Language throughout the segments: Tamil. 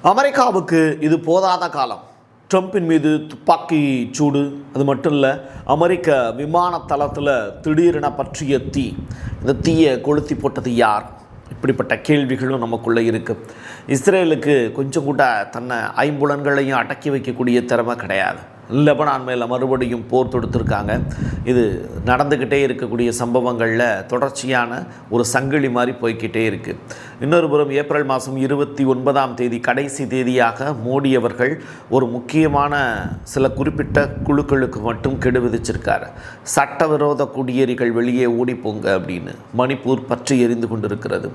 அமெரிக்காவுக்கு இது போதாத காலம். ட்ரம்பின் மீது துப்பாக்கி சூடு, அது மட்டும் இல்லை, அமெரிக்க விமான தளத்தில் திடீரென பற்றிய தீ. இந்த தீயை கொளுத்தி போட்டது யார்? இப்படிப்பட்ட கேள்விகளும் நமக்குள்ளே இருக்குது. இஸ்ரேலுக்கு கொஞ்சம் கூட தன்னை ஐம்புலன்களையும் அடக்கி வைக்கக்கூடிய திறமை கிடையாது. லெபனான் மேலே மறுபடியும் போர் தொடுத்திருக்காங்க. இது நடந்துக்கிட்டே இருக்கக்கூடிய சம்பவங்களில் தொடர்ச்சியான ஒரு சங்கிலி மாதிரி போய்கிட்டே இருக்குது. இன்னொரு புறம் ஏப்ரல் மாதம் 29 கடைசி தேதியாக மோடி அவர்கள் ஒரு முக்கியமான சில குறிப்பிட்ட குழுக்களுக்கு மட்டும் கெடு விதிச்சிருக்காரு. சட்டவிரோத குடியேறிகள் வெளியே ஓடிப்போங்க அப்படின்னு மணிப்பூர் பற்றி எரிந்து கொண்டிருக்கிறது.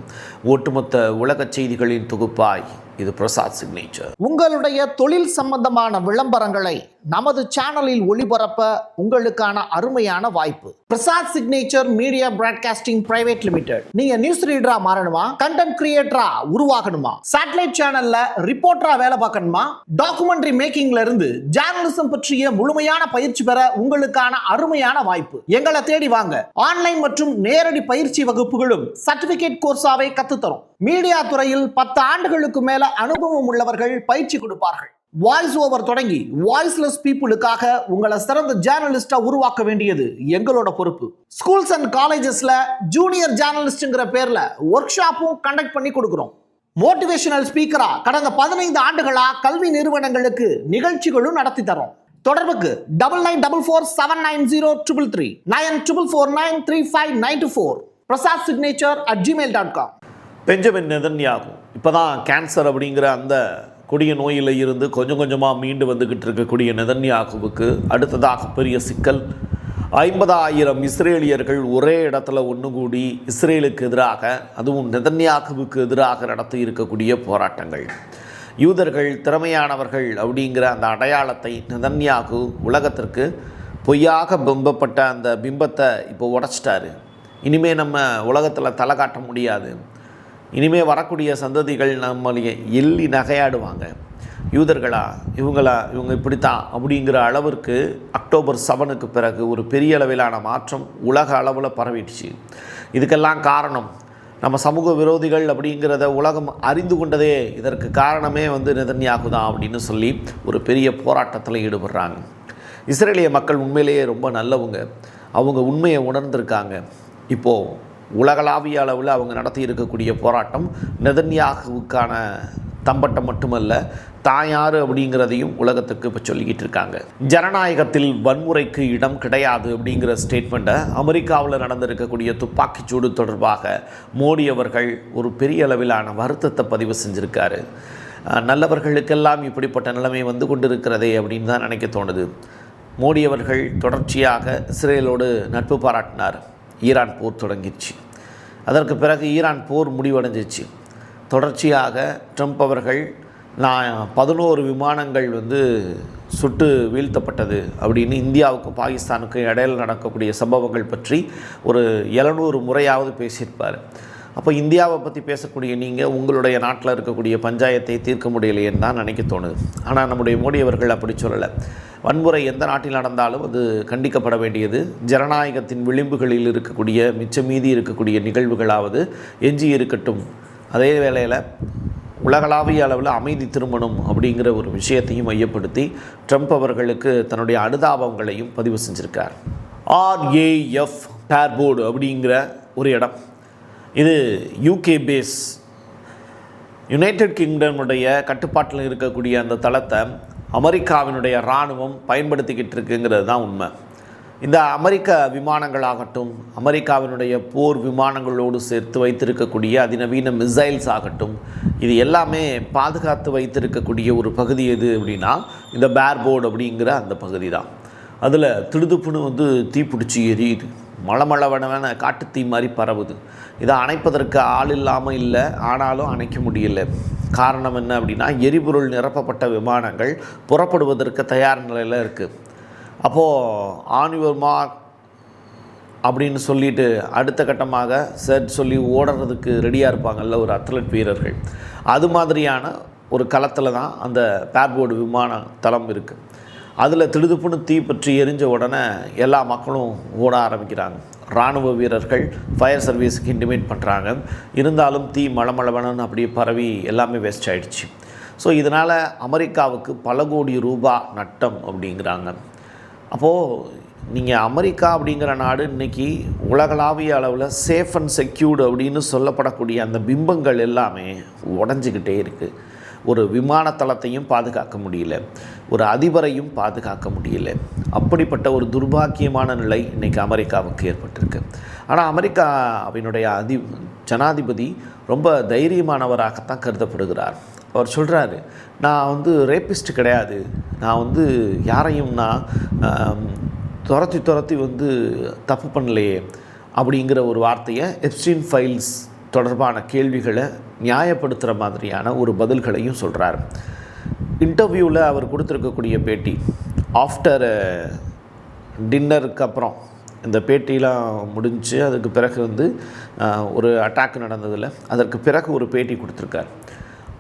ஒட்டுமொத்த உலக செய்திகளின் தொகுப்பாய் இது பிரசாத் சிக்னேச்சர். உங்களுடைய தொழில் சம்பந்தமான விளம்பரங்களை நமது சேனலில் ஒளிபரப்ப உங்களுக்கான அருமையான வாய்ப்பு. Prasad signature media broadcasting private limited. நீங்க நியூஸ் ரீடரா மாறணுமா? கண்டென்ட் கிரியேட்டரா உருவாகணுமா? சேட்டலைட் சேனல்ல ரிப்போர்ட்டரா வேலை பார்க்கணுமா? டாக்குமெண்ட்ரி மேக்கிங்ல இருந்து ஜேர்னலிசம் பற்றிய முழுமையான பயிற்சி பெற உங்களுக்கான அருமையான வாய்ப்பு. எங்களை தேடி வாங்க. ஆன்லைன் மற்றும் நேரடி பயிற்சி வகுப்புகளும் சர்டிபிகேட் கோர்ஸாவே கத்துத்தரும். மீடியா துறையில் 10 ஆண்டுகளுக்கு மேல அனுபவம் உள்ளவர்கள் பயிற்சி கொடுப்பார்கள். வாய்ஸ் ஓவர் தொடங்கி வாய்ஸ்லெஸ் பீப்புளுக்காக உங்களை சிறந்த ஜேர்னலிஸ்டா உருவாக்க வேண்டியது எங்களோட பொறுப்பு. ஸ்கூல்ஸ் அண்ட் காலேஜஸ்ல ஜூனியர் ஜேர்னலிஸ்ட்ங்கிற பேர்ல ஒர்க் ஷாப்பும் கண்டக்ட் பண்ணி கொடுக்கிறோம். மோட்டிவேஷனல் ஸ்பீக்கரா கடந்த 15 ஆண்டுகளா கல்வி நிறுவனங்களுக்கு நிகழ்ச்சிகளும் நடத்தி தரோம். தொடர்புக்கு 9944790333 94493594 prasadsignature@gmail.com. பெஞ்சமின் நெதன்யாகு இப்போதான் கேன்சர் அப்படிங்கிற அந்த கொடிய நோயில் இருந்து கொஞ்சம் கொஞ்சமாக மீண்டு வந்துக்கிட்டு இருக்கக்கூடிய நெதன்யாகுவுக்கு அடுத்ததாக பெரிய சிக்கல். 50,000 இஸ்ரேலியர்கள் ஒரே இடத்துல ஒன்று கூடி இஸ்ரேலுக்கு எதிராக, அதுவும் நெதன்யாகுவுக்கு எதிராக நடத்தி இருக்கக்கூடிய போராட்டங்கள். யூதர்கள் திறமையானவர்கள் அப்படிங்கிற அந்த அடையாளத்தை நெதன்யாகு உலகத்திற்கு பொய்யாக பிம்பப்பட்ட அந்த பிம்பத்தை இப்போ உடைச்சிட்டாரு. இனிமேல் நம்ம உலகத்தில் தலை காட்ட முடியாது. இனிமேல் வரக்கூடிய சந்ததிகள் நம்மளையே எள்ளி நகையாடுவாங்க. யூதர்களா இவங்க இப்படித்தான் அப்படிங்கிற அளவிற்கு அக்டோபர் 7க்கு பிறகு ஒரு பெரிய அளவிலான மாற்றம் உலக அளவில் பரவிடுச்சு. இதுக்கெல்லாம் காரணம் நம்ம சமூக விரோதிகள் அப்படிங்கிறத உலகம் அறிந்து கொண்டதே. இதற்கு காரணமே நெதன்யாகு தான் அப்படின்னு சொல்லி ஒரு பெரிய போராட்டத்தில் ஈடுபடுறாங்க. இஸ்ரேலிய மக்கள் உண்மையிலேயே ரொம்ப நல்லவங்க. அவங்க உண்மையை உணர்ந்திருக்காங்க. இப்போது உலகளாவிய அளவில் அவங்க நடத்தி இருக்கக்கூடிய போராட்டம் நெதன்யாகுவுக்கான தம்பட்டம் மட்டுமல்ல, தாயார் அப்படிங்கிறதையும் உலகத்துக்கு இப்போ சொல்லிக்கிட்டு இருக்காங்க. ஜனநாயகத்தில் வன்முறைக்கு இடம் கிடையாது அப்படிங்கிற ஸ்டேட்மெண்ட்டை அமெரிக்காவில் நடந்திருக்கக்கூடிய துப்பாக்கிச்சூடு தொடர்பாக மோடி அவர்கள் ஒரு பெரிய அளவிலான வருத்தத்தை பதிவு செஞ்சுருக்காரு. நல்லவர்களுக்கெல்லாம் இப்படிப்பட்ட நிலைமை வந்து கொண்டிருக்கிறதே அப்படின்னு தான் நினைக்க தோணுது. மோடி அவர்கள் தொடர்ச்சியாக இஸ்ரேலோடு நட்பு பாராட்டினார். ஈரான் போர் தொடங்கிடுச்சு. அதற்கு பிறகு ஈரான் போர் முடிவடைஞ்சிச்சு. தொடர்ச்சியாக ட்ரம்ப் அவர்கள் 11 விமானங்கள் சுட்டு வீழ்த்தப்பட்டது அப்படின்னு இந்தியாவுக்கும் பாகிஸ்தானுக்கும் இடையில் நடக்கக்கூடிய சம்பவங்கள் பற்றி ஒரு 700 முறையாவது பேசியிருப்பார். அப்போ இந்தியாவை பற்றி பேசக்கூடிய நீங்கள் உங்களுடைய நாட்டில் இருக்கக்கூடிய பஞ்சாயத்தை தீர்க்க முடியலையேன்னு தான் நினைக்க தோணுது. ஆனால் நம்முடைய மோடி அவர்கள் அப்படி சொல்லலை. வன்முறை எந்த நாட்டில் நடந்தாலும் அது கண்டிக்கப்பட வேண்டியது. ஜனநாயகத்தின் விளிம்புகளில் இருக்கக்கூடிய மிச்ச மீதி இருக்கக்கூடிய நிகழ்வுகளாவது எஞ்சி இருக்கட்டும். அதே வேளையில் உலகளாவிய அளவில் அமைதி திருமணம் அப்படிங்கிற ஒரு விஷயத்தையும் மையப்படுத்தி ட்ரம்ப் அவர்களுக்கு தன்னுடைய அனுதாபங்களையும் பதிவு செஞ்சுருக்கார். RAF பேர்போர்டு அப்படிங்கிற ஒரு இடம், இது UK பேஸ், யுனைடெட் கிங்டமுடைய கட்டுப்பாட்டில் இருக்கக்கூடிய அந்த தளத்தை அமெரிக்காவினுடைய இராணுவம் பயன்படுத்திக்கிட்டு இருக்குங்கிறது தான் உண்மை. இந்த அமெரிக்க விமானங்களாகட்டும், அமெரிக்காவினுடைய போர் விமானங்களோடு சேர்த்து வைத்திருக்கக்கூடிய அதிநவீன மிசைல்ஸ் ஆகட்டும், இது எல்லாமே பாதுகாத்து வைத்திருக்கக்கூடிய ஒரு பகுதி எது அப்படின்னா இந்த பேர்போர்டு அப்படிங்கிற அந்த பகுதி தான். அதில் திடுதுப்புன்னு தீப்பிடிச்சி எரியுது. மளமளவன காட்டுத்தீ மாதிரி பரவுது. இதை அணைப்பதற்கு ஆள் இல்லாமல் இல்லை, ஆனாலும் அணைக்க முடியல. காரணம் என்ன அப்படின்னா எரிபொருள் நிரப்பப்பட்ட விமானங்கள் புறப்படுவதற்கு தயார் நிலையில் இருக்குது. அப்போது ஆன் யுவர் மார்க் அப்படின்னு சொல்லிட்டு அடுத்த கட்டமாக செட் சொல்லி ஓடுறதுக்கு ரெடியாக இருப்பாங்கள்ல ஒரு அத்லட் வீரர்கள். அது மாதிரியான ஒரு களத்தில் தான் அந்த பேர்போர்டு விமான தளம் இருக்குது. அதில் திடுதுப்புன்னு தீ பற்றி எரிஞ்ச உடனே எல்லா மக்களும் ஓட ஆரம்பிக்கிறாங்க. இராணுவ வீரர்கள் ஃபயர் சர்வீஸுக்கு இன்டிமேட் பண்ணுறாங்க. இருந்தாலும் தீ மளமளவனன்னு அப்படியே பரவி எல்லாமே வேஸ்ட் ஆகிடுச்சு. ஸோ இதனால் அமெரிக்காவுக்கு பல கோடி ரூபா நட்டம் அப்படிங்கிறாங்க. அப்போது நீங்கள் அமெரிக்கா அப்படிங்கிற நாடு இன்றைக்கி உலகளாவிய அளவில் சேஃப் அண்ட் செக்யூர்டு அப்படின்னு சொல்லப்படக்கூடிய அந்த பிம்பங்கள் எல்லாமே உடஞ்சிக்கிட்டே இருக்குது. ஒரு விமானத்தளத்தையும் பாதுகாக்க முடியல, ஒரு அதிபரையும் பாதுகாக்க முடியல. அப்படிப்பட்ட ஒரு துர்பாக்கியமான நிலை இன்றைக்கி அமெரிக்காவுக்கு ஏற்பட்டிருக்கு. ஆனால் அமெரிக்காவினுடைய ஜனாதிபதி ரொம்ப தைரியமானவராகத்தான் கருதப்படுகிறார். அவர் சொல்கிறாரு, நான் ரேபிஸ்ட் கிடையாது, நான் யாரையும் துரத்தி தப்பு பண்ணலையே அப்படிங்கிற ஒரு வார்த்தையை எப்ஸ்டீன் ஃபைல்ஸ் தொடர்பான கேள்விகளை நியாயப்படுத்துகிற மாதிரியான ஒரு பதில்களையும் சொல்கிறார். இன்டர்வியூவில் அவர் கொடுத்துருக்கக்கூடிய பேட்டி ஆஃப்டர் டின்னருக்கு அப்புறம் இந்த பேட்டிலாம் முடிஞ்சு அதுக்கு பிறகு ஒரு அட்டாக் நடந்ததில் அதற்கு பிறகு ஒரு பேட்டி கொடுத்துருக்கார்.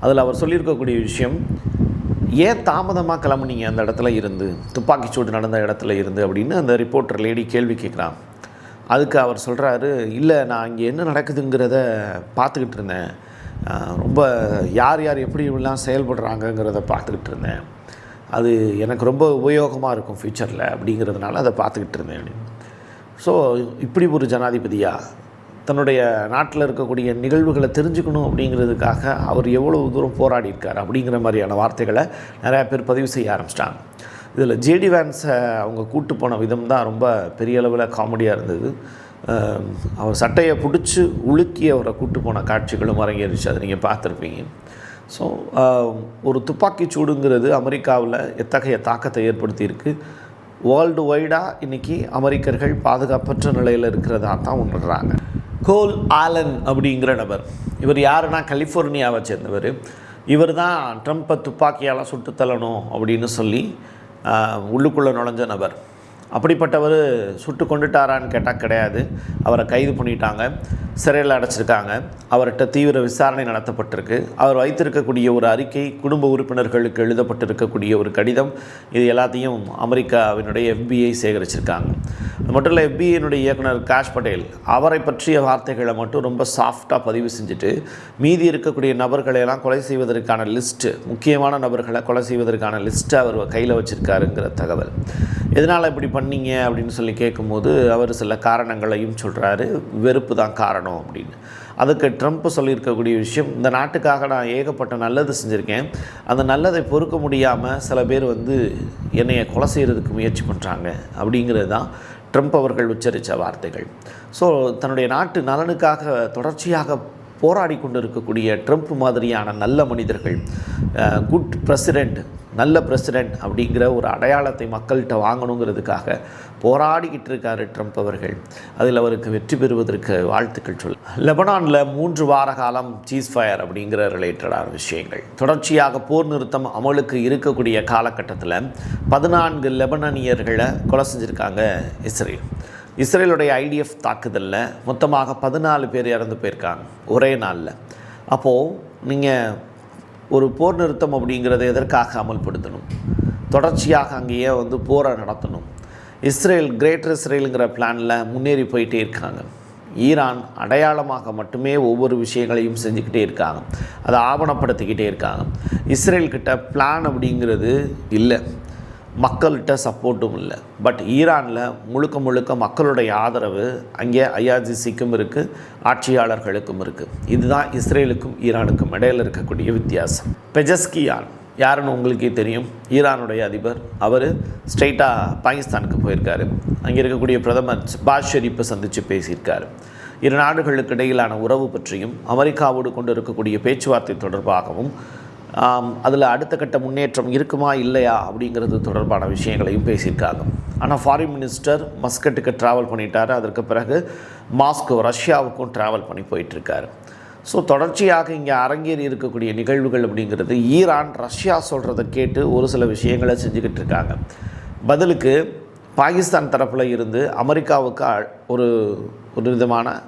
அதில் அவர் சொல்லியிருக்கக்கூடிய விஷயம், ஏன் தாமதமாக கிளம்புனீங்க அந்த இடத்துல இருந்து, துப்பாக்கிச்சூடு நடந்த இடத்துல இருந்து அப்படின்னு அந்த ரிப்போர்ட்டர் லேடி கேள்வி கேட்குறான். அதுக்கு அவர் சொல்கிறாரு, இல்லை நான் இங்கே என்ன நடக்குதுங்கிறத பார்த்துக்கிட்டு இருந்தேன், ரொம்ப யார் எப்படி இப்படிலாம் செயல்படுறாங்கங்கிறத பார்த்துக்கிட்டு இருந்தேன், அது எனக்கு ரொம்ப உபயோகமாக இருக்கும் ஃப்யூச்சரில் அப்படிங்கிறதுனால அதை பார்த்துக்கிட்டு இருந்தேன் அப்படின்னு. ஸோ இப்படி ஒரு ஜனாதிபதியாக தன்னுடைய நாட்டில் இருக்கக்கூடிய நிகழ்வுகளை தெரிஞ்சுக்கணும் அப்படிங்கிறதுக்காக அவர் எவ்வளவு தூரம் போராடி இருக்கார் அப்படிங்கிற மாதிரியான வார்த்தைகளை நிறையா பேர் பதிவு செய்ய ஆரம்பிச்சிட்டாங்க. இதில் ஜேடி வேன்ஸை அவங்க கூட்டு போன விதம் தான் ரொம்ப பெரிய அளவில் காமெடியாக இருந்தது. அவர் சட்டையை பிடிச்சி உலுக்கி அவரை கூட்டு போன காட்சிகளும் அரங்கேறிச்சு, அதை நீங்கள் பார்த்துருப்பீங்க. ஸோ ஒரு துப்பாக்கி சூடுங்கிறது அமெரிக்காவில் எத்தகைய தாக்கத்தை ஏற்படுத்தியிருக்கு. வேர்ல்டு வைடாக இன்றைக்கி அமெரிக்கர்கள் பாதுகாப்பற்ற நிலையில் இருக்கிறதா தான் உணர்கிறாங்க. கோல் ஆலன் அப்படிங்கிற நபர், இவர் யாருன்னா கலிஃபோர்னியாவை சேர்ந்தவர். இவர் தான் ட்ரம்ப்பை துப்பாக்கியால் சுட்டு தள்ளணும் அப்படின்னு சொல்லி உள்ளுக்குள்ளே நுழைஞ்ச நபர். அப்படிப்பட்டவர் சுட்டு கொண்டுட்டாரான்னு கேட்டால் கிடையாது, அவரை கைது பண்ணிட்டாங்க, சிறையில் அடைச்சிருக்காங்க. அவர்கிட்ட தீவிர விசாரணை நடத்தப்பட்டிருக்கு. அவர் வைத்திருக்கக்கூடிய ஒரு அறிக்கை, குடும்ப உறுப்பினர்களுக்கு எழுதப்பட்டிருக்கக்கூடிய ஒரு கடிதம், இது எல்லாத்தையும் அமெரிக்காவினுடைய FBI சேகரிச்சிருக்காங்க. அது மட்டும் இல்லை, FBIனுடைய இயக்குனர் காஷ் பட்டேல் அவரை பற்றிய வார்த்தைகளை மட்டும் ரொம்ப சாஃப்டாக பதிவு செஞ்சுட்டு மீதி இருக்கக்கூடிய நபர்களையெல்லாம் கொலை செய்வதற்கான லிஸ்ட்டு, முக்கியமான நபர்களை கொலை செய்வதற்கான லிஸ்ட்டை அவர் கையில் வச்சுருக்காருங்கிற தகவல். எதனால் இப்படி பண்ணீங்க அப்படின்னு சொல்லி கேட்கும்போது அவர் சில காரணங்களையும் சொல்கிறாரு. வெறுப்பு தான் காரணம் அப்படின்னு. அதுக்கு ட்ரம்ப் சொல்லியிருக்கக்கூடிய விஷயம், இந்த நாட்டுக்காக நான் ஏகப்பட்ட நல்லது செஞ்சுருக்கேன், அந்த நல்லதை பொறுக்க முடியாமல் சில பேர் என்னையை கொலை செய்கிறதுக்கு முயற்சி பண்ணுறாங்க அப்படிங்கிறது தான் ட்ரம்ப் அவர்கள் உச்சரித்த வார்த்தைகள். ஸோ தன்னுடைய நாட்டு நலனுக்காக தொடர்ச்சியாக போராடி கொண்டு இருக்கக்கூடிய ட்ரம்ப் மாதிரியான நல்ல மனிதர்கள், குட் பிரசிடெண்ட், நல்ல பிரசிடெண்ட் அப்படிங்கிற ஒரு அடையாளத்தை மக்கள்கிட்ட வாங்கணுங்கிறதுக்காக போராடிக்கிட்டு இருக்கார் ட்ரம்ப் அவர்கள். அதில் அவருக்கு வெற்றி பெறுவதற்கு வாழ்த்துக்கள் சொல். லெபனானில் 3 வார காலம் சீஸ்ஃபயர் அப்படிங்கிற ரிலேட்டடான விஷயங்கள். தொடர்ச்சியாக போர் நிறுத்தம் அமலுக்கு இருக்கக்கூடிய காலகட்டத்தில் 14 லெபனானியர்களை கொலை செஞ்சுருக்காங்க இஸ்ரேல். இஸ்ரேலுடைய IDF தாக்குதலில் மொத்தமாக 14 பேர் இறந்து போயிருக்காங்க ஒரே நாளில். அப்போது நீங்கள் ஒரு போர் நிறுத்தம் அப்படிங்கிறத எதற்காக அமல்படுத்தணும்? தொடர்ச்சியாக அங்கேயே போரை நடத்தணும். இஸ்ரேல் கிரேட்டர் இஸ்ரேலுங்கிற பிளானில் முன்னேறி போயிட்டே இருக்காங்க. ஈரான் அடையாளமாக மட்டுமே ஒவ்வொரு விஷயங்களையும் செஞ்சுக்கிட்டே இருக்காங்க, அதை ஆவணப்படுத்திக்கிட்டே இருக்காங்க. இஸ்ரேல்கிட்ட பிளான் அப்படிங்கிறது இல்லை, மக்கள்கிட்ட சப்போர்ட்டும் இல்லை. பட் ஈரானில் முழுக்க மக்களுடைய ஆதரவு அங்கே IRGCக்கும் இருக்குது, ஆட்சியாளர்களுக்கும் இருக்குது. இதுதான் இஸ்ரேலுக்கும் ஈரானுக்கும் இடையில் இருக்கக்கூடிய வித்தியாசம். பெஜஸ்கியான் யாருன்னு உங்களுக்கே தெரியும், ஈரானுடைய அதிபர். அவர் ஸ்ட்ரெயிட்டாக பாகிஸ்தானுக்கு போயிருக்காரு. அங்கே இருக்கக்கூடிய பிரதமர் ஷபாஸ் ஷெரீப்பை சந்தித்து பேசியிருக்காரு. இரு நாடுகளுக்கு இடையிலான உறவு பற்றியும் அமெரிக்காவோடு கொண்டு இருக்கக்கூடிய பேச்சுவார்த்தை தொடர்பாகவும் அதில் அடுத்த கட்ட முன்னேற்றம் இருக்குமா இல்லையா அப்படிங்கிறது தொடர்பான விஷயங்களையும் பேசியிருக்காங்க. ஆனால் ஃபாரின் மினிஸ்டர் மஸ்கட்டுக்கு ட்ராவல் பண்ணிட்டார். அதற்கு பிறகு மாஸ்கோ ரஷ்யாவுக்கும் ட்ராவல் பண்ணி போயிட்டுருக்காரு. ஸோ தொடர்ச்சியாக இங்கே அரங்கேறி இருக்கக்கூடிய நிகழ்வுகள் அப்படிங்கிறது ஈரான் ரஷ்யா சொல்கிறத கேட்டு ஒரு சில விஷயங்களை செஞ்சுக்கிட்டு இருக்காங்க. பதிலுக்கு பாகிஸ்தான் தரப்பில் இருந்து அமெரிக்காவுக்கு ஒரு விதமான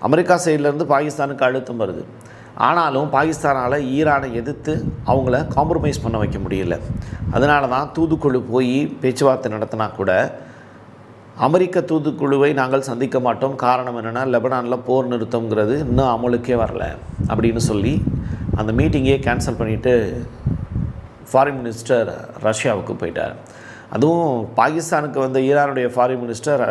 அமெரிக்கா சைட்லேருந்து பாகிஸ்தானுக்கு அழுத்தம் வருது. ஆனாலும் பாகிஸ்தானால் ஈரானை எதிர்த்து அவங்கள காம்ப்ரமைஸ் பண்ண வைக்க முடியல. அதனால தான் தூதுக்குழு போய் பேச்சுவார்த்தை நடத்தினா கூட அமெரிக்க தூதுக்குழுவை நாங்கள் சந்திக்க மாட்டோம், காரணம் என்னென்னா லெபனானில் போர் நிறுத்தங்கிறது இன்னும் அமலுக்கே வரல அப்படின்னு சொல்லி அந்த மீட்டிங்கே கேன்சல் பண்ணிவிட்டு ஃபாரின் மினிஸ்டர் ரஷ்யாவுக்கு போயிட்டார். அதுவும் பாகிஸ்தானுக்கு வந்த ஈரானுடைய ஃபாரின் மினிஸ்டர்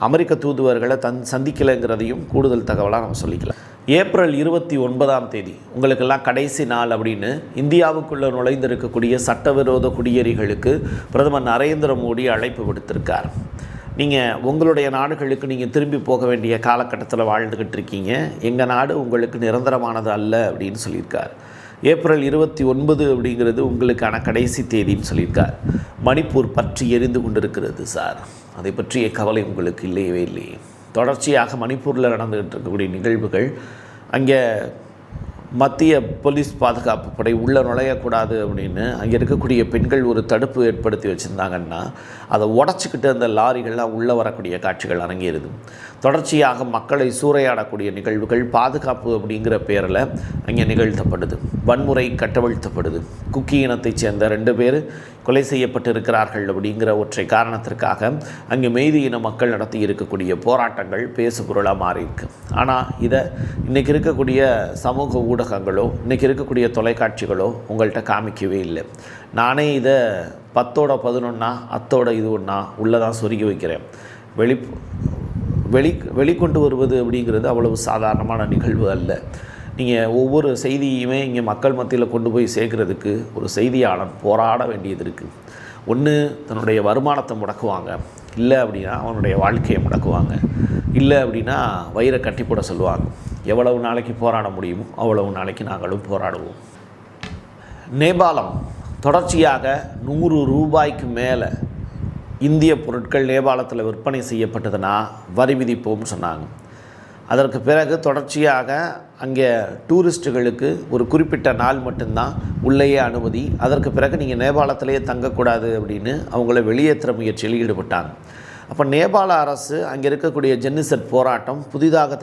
அமெரிக்க தூதுவர்களை சந்திக்கலைங்கிறதையும் கூடுதல் தகவலாக நம்ம சொல்லிக்கலாம். ஏப்ரல் 29 உங்களுக்கெல்லாம் கடைசி நாள் அப்படின்னு இந்தியாவுக்குள்ளே நுழைந்திருக்கக்கூடிய சட்டவிரோத குடியேறிகளுக்கு பிரதமர் நரேந்திர மோடி அழைப்பு விடுத்திருக்கார். நீங்கள் உங்களுடைய நாடுகளுக்கு நீங்கள் திரும்பி போக வேண்டிய காலகட்டத்தில் வாழ்ந்துக்கிட்டு இருக்கீங்க, எங்கள் நாடு உங்களுக்கு நிரந்தரமானது அல்ல அப்படின்னு சொல்லியிருக்கார். ஏப்ரல் 29 அப்படிங்கிறது உங்களுக்கான கடைசி தேதின்னு சொல்லியிருக்கார். மணிப்பூர் பற்றி எரிந்து கொண்டிருக்கிறது சார், அதை பற்றிய கவலை உங்களுக்கு இல்லையவே இல்லையே. தொடர்ச்சியாக மணிப்பூரில் நடந்துகிட்டு இருக்கக்கூடிய நிகழ்வுகள், அங்கே மத்திய போலீஸ் பாதுகாப்பு படை உள்ளே நுழையக்கூடாது அப்படின்னு அங்கே இருக்கக்கூடிய பெண்கள் ஒரு தடுப்பு ஏற்படுத்தி வச்சுருந்தாங்கன்னா அதை உடச்சிக்கிட்டு அந்த லாரிகள்லாம் உள்ளே வரக்கூடிய காட்சிகள் அரங்கேறுது. தொடர்ச்சியாக மக்களை சூறையாடக்கூடிய நிகழ்வுகள் பாதுகாப்பு அப்படிங்கிற பேரில் அங்கே நிகழ்த்தப்படுது. வன்முறை கட்டவிழ்த்தப்படுது. குக்கி இனத்தைச் சேர்ந்த 2 பேர் கொலை செய்யப்பட்டிருக்கிறார்கள் அப்படிங்கிற ஒற்றை காரணத்திற்காக அங்கே மெய்தி இன மக்கள் நடத்தி இருக்கக்கூடிய போராட்டங்கள் பேசு பொருளாக மாறியிருக்கு. ஆனால் இதை இன்றைக்கி இருக்கக்கூடிய சமூக ஊடகங்களோ இன்றைக்கி இருக்கக்கூடிய தொலைக்காட்சிகளோ உங்கள்கிட்ட காமிக்கவே இல்லை. நானே இதை 10ஓட 11 அத்தோட இது ஒன்றா உள்ளே தான் சொருகி வைக்கிறேன். வெளிக்கொண்டு வருவது அப்படிங்கிறது அவ்வளவு சாதாரணமான நிகழ்வு அல்ல. நீங்கள் ஒவ்வொரு செய்தியுமே இங்கே மக்கள் மத்தியில் கொண்டு போய் சேர்க்குறதுக்கு ஒரு செய்தியாளன் போராட வேண்டியது இருக்குது. ஒன்று தன்னுடைய வருமானத்தை முடக்குவாங்க, இல்லை அப்படின்னா அவனுடைய வாழ்க்கையை முடக்குவாங்க, இல்லை அப்படின்னா வயிறை கட்டி போட சொல்லுவாங்க. எவ்வளவு நாளைக்கு போராட முடியுமோ அவ்வளவு நாளைக்கு நாங்களும் போராடுவோம். நேபாளம் தொடர்ச்சியாக 100 ரூபாய்க்கு மேலே இந்திய பொருட்கள் நேபாளத்தில் விற்பனை செய்யப்பட்டதுன்னா வரி விதிப்போம்னு சொன்னாங்க. அதற்கு பிறகு தொடர்ச்சியாக அங்கே டூரிஸ்ட்டுகளுக்கு ஒரு குறிப்பிட்ட நாள் மட்டும்தான் உள்ளேயே அனுமதி. அதற்கு பிறகு நீங்கள் நேபாளத்திலேயே தங்கக்கூடாது அப்படின்னு அவங்கள வெளியேற்ற முயற்சியில் ஈடுபட்டாங்க. அப்போ நேபாள அரசு அங்கே இருக்கக்கூடிய ஜென்னிசெட் போராட்டம், புதிதாக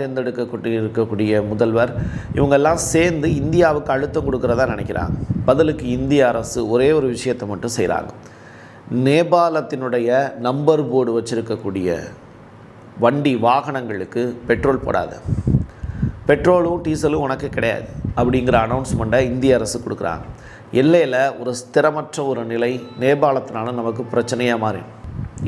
இருக்கக்கூடிய முதல்வர், இவங்கெல்லாம் சேர்ந்து இந்தியாவுக்கு அழுத்தம் கொடுக்குறதா நினைக்கிறாங்க. பதிலுக்கு இந்திய அரசு ஒரே ஒரு விஷயத்தை மட்டும் செய்கிறாங்க. நேபாளத்தினுடைய நம்பர் போர்டு வச்சுருக்கக்கூடிய வண்டி வாகனங்களுக்கு பெட்ரோல் போடாது, பெட்ரோலும் டீசலும் உனக்கு கிடையாது அப்படிங்கிற அனௌன்ஸ்மெண்ட்டை இந்திய அரசு கொடுக்குறாங்க. எல்லையில் ஒரு ஸ்திரமற்ற ஒரு நிலை நேபாளத்தினால நமக்கு பிரச்சனையாக மாறி,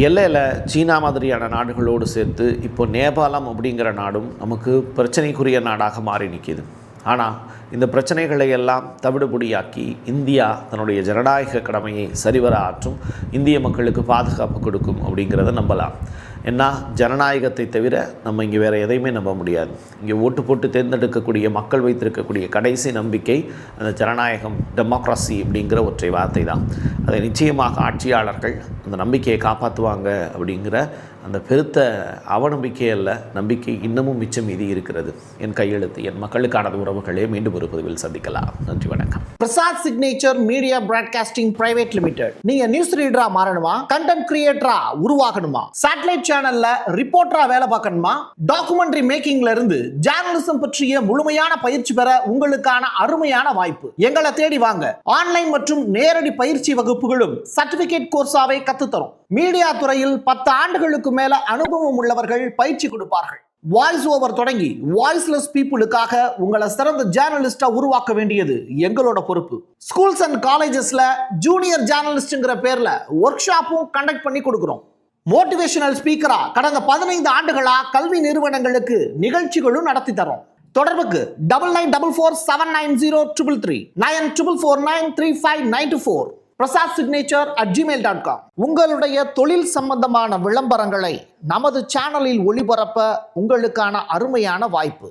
எல்லையில் சீனா மாதிரியான நாடுகளோடு சேர்த்து இப்போ நேபாளம் அப்படிங்கிற நாடும் நமக்கு பிரச்சனைக்குரிய நாடாக மாறி நிற்கிது. ஆனால் இந்த பிரச்சனைகளை எல்லாம் தவிடுபொடியாக்கி இந்தியா தன்னுடைய ஜனநாயக கடமையை சரிவர ஆற்றும், இந்திய மக்களுக்கு பாதுகாப்பு கொடுக்கும் அப்படிங்கிறத நம்பலாம். ஏன்னா ஜனநாயகத்தை தவிர நம்ம இங்கே வேறு எதையுமே நம்ப முடியாது. இங்கே ஓட்டு போட்டு தேர்ந்தெடுக்கக்கூடிய மக்கள் வைத்திருக்கக்கூடிய கடைசி நம்பிக்கை அந்த ஜனநாயகம், டெமோக்ரஸி அப்படிங்கிற ஒற்றை வார்த்தை தான். அதை நிச்சயமாக ஆட்சியாளர்கள் அந்த நம்பிக்கையை காப்பாற்றுவாங்க அப்படிங்கிற அந்த பெருத்த அவநம்பிக்கை அல்ல, நம்பிக்கை இன்னமும் மிச்சம் மீதி இருக்கிறது. என் கையெழுத்து, என் மக்களுக்கான உறவுகளே. மீண்டும் ஒரு பதிவில் சந்திக்கலாம். நன்றி, வணக்கம். Prasad signature media broadcasting private limited. நீங்க நியூஸ் ரீடரா மாறணுமா, கண்டென்ட் கிரியேட்டரா உருவாகணுமா, சேட்டலைட் சேனல்ல ரிப்போர்ட்டரா வேலை பார்க்கணுமா, டாக்குமெண்ட்ரி மேக்கிங்ல இருந்து ஜேர்னலிசம் பற்றிய முழுமையான பயிற்சி பெற உங்களுக்கான அருமையான வாய்ப்பு. எங்களை தேடி வாங்க. ஆன்லைன் மற்றும் நேரடி பயிற்சி வகுப்புகளும் சர்டிபிகேட் கோர்ஸாவே கத்துத்தரும். மீடியா துறையில் 10 ஆண்டுகளுக்கு மேல அனுபவம் உள்ளவர்கள் பயிற்சி கொடுப்பார்கள். வாய்ஸ் ஓவர் தொடங்கி வாய்ஸ்லெஸ் பீப்புளுக்காக உங்களை சிறந்த ஜேர்னலிஸ்டா உருவாக்க வேண்டியது எங்களோட பொறுப்பு. ஸ்கூல்ஸ் அண்ட் காலேஜஸ்ல ஜூனியர் ஜேர்னலிஸ்ட்ங்கிற பேர்ல ஒர்க் ஷாப்பும் கண்டக்ட் பண்ணி கொடுக்கிறோம். மோட்டிவேஷனல் ஸ்பீக்கரா கடந்த 15 ஆண்டுகளா கல்வி நிறுவனங்களுக்கு நிகழ்ச்சிகளும் நடத்தி தரோம். தொடர்புக்கு 9944790333 94493594 prasadsignature@gmail.com. உங்களுடைய தொழில் சம்பந்தமான விளம்பரங்களை நமது சேனலில் ஒளிபரப்ப உங்களுக்கான அருமையான வாய்ப்பு.